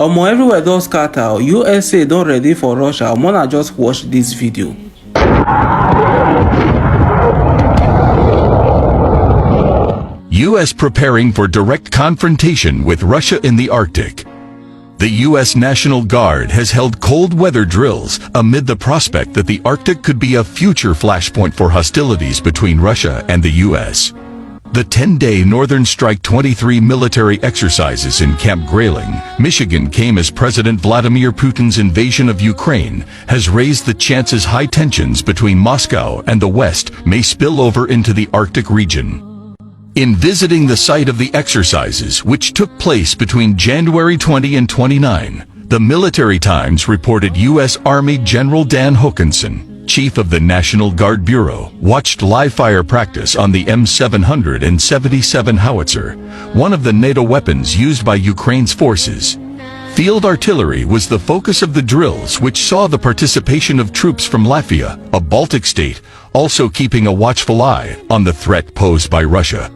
Omo, everywhere don scatter. USA don ready for Russia. Omo, na just watch this video. U.S. preparing for direct confrontation with Russia in the Arctic. The U.S. National Guard has held cold weather drills amid the prospect that the Arctic could be a future flashpoint for hostilities between Russia and the U.S. The 10-day Northern Strike 23 military exercises in Camp Grayling, Michigan came as President Vladimir Putin's invasion of Ukraine has raised the chances high tensions between Moscow and the West may spill over into the Arctic region. In visiting the site of the exercises, which took place between January 20 and 29, the Military Times reported U.S. Army General Dan Hokanson, chief of the National Guard Bureau, watched live fire practice on the M777 howitzer, one of the NATO weapons used by Ukraine's forces. Field artillery was the focus of the drills, which saw the participation of troops from Latvia, a Baltic state, also keeping a watchful eye on the threat posed by Russia.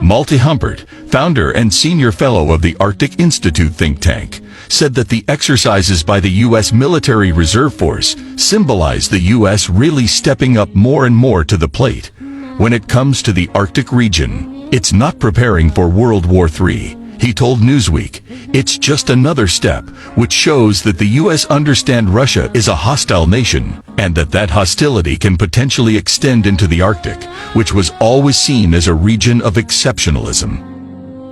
Malte Humpert, founder and senior fellow of the Arctic Institute think tank, said that the exercises by the U.S. Military Reserve Force symbolize the U.S. really stepping up more and more to the plate. When it comes to the Arctic region, it's not preparing for World War III, he told Newsweek. It's just another step, which shows that the U.S. understand Russia is a hostile nation, and that hostility can potentially extend into the Arctic, which was always seen as a region of exceptionalism.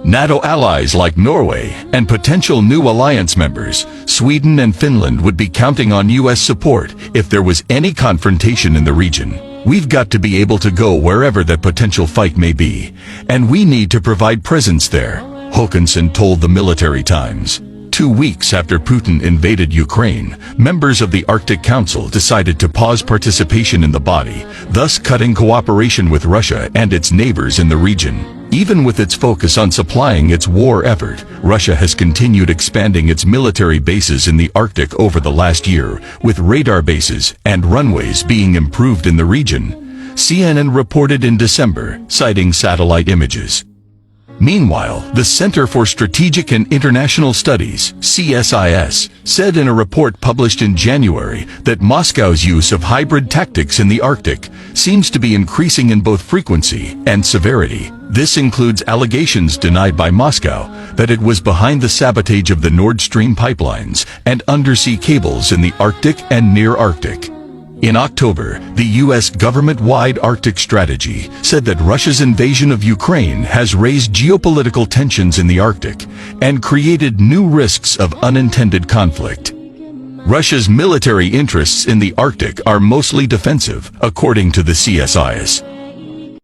NATO allies like Norway and potential new alliance members, Sweden and Finland, would be counting on U.S. support if there was any confrontation in the region. We've got to be able to go wherever that potential fight may be, and we need to provide presence there, Hokanson told the Military Times. 2 weeks after Putin invaded Ukraine, members of the Arctic Council decided to pause participation in the body, thus cutting cooperation with Russia and its neighbors in the region. Even with its focus on supplying its war effort, Russia has continued expanding its military bases in the Arctic over the last year, with radar bases and runways being improved in the region, CNN reported in December, citing satellite images. Meanwhile, the Center for Strategic and International Studies, CSIS, said in a report published in January that Moscow's use of hybrid tactics in the Arctic seems to be increasing in both frequency and severity. This includes allegations denied by Moscow that it was behind the sabotage of the Nord Stream pipelines and undersea cables in the Arctic and near Arctic. In October, the U.S. government-wide Arctic strategy said that Russia's invasion of Ukraine has raised geopolitical tensions in the Arctic and created new risks of unintended conflict. Russia's military interests in the Arctic are mostly defensive, according to the CSIS.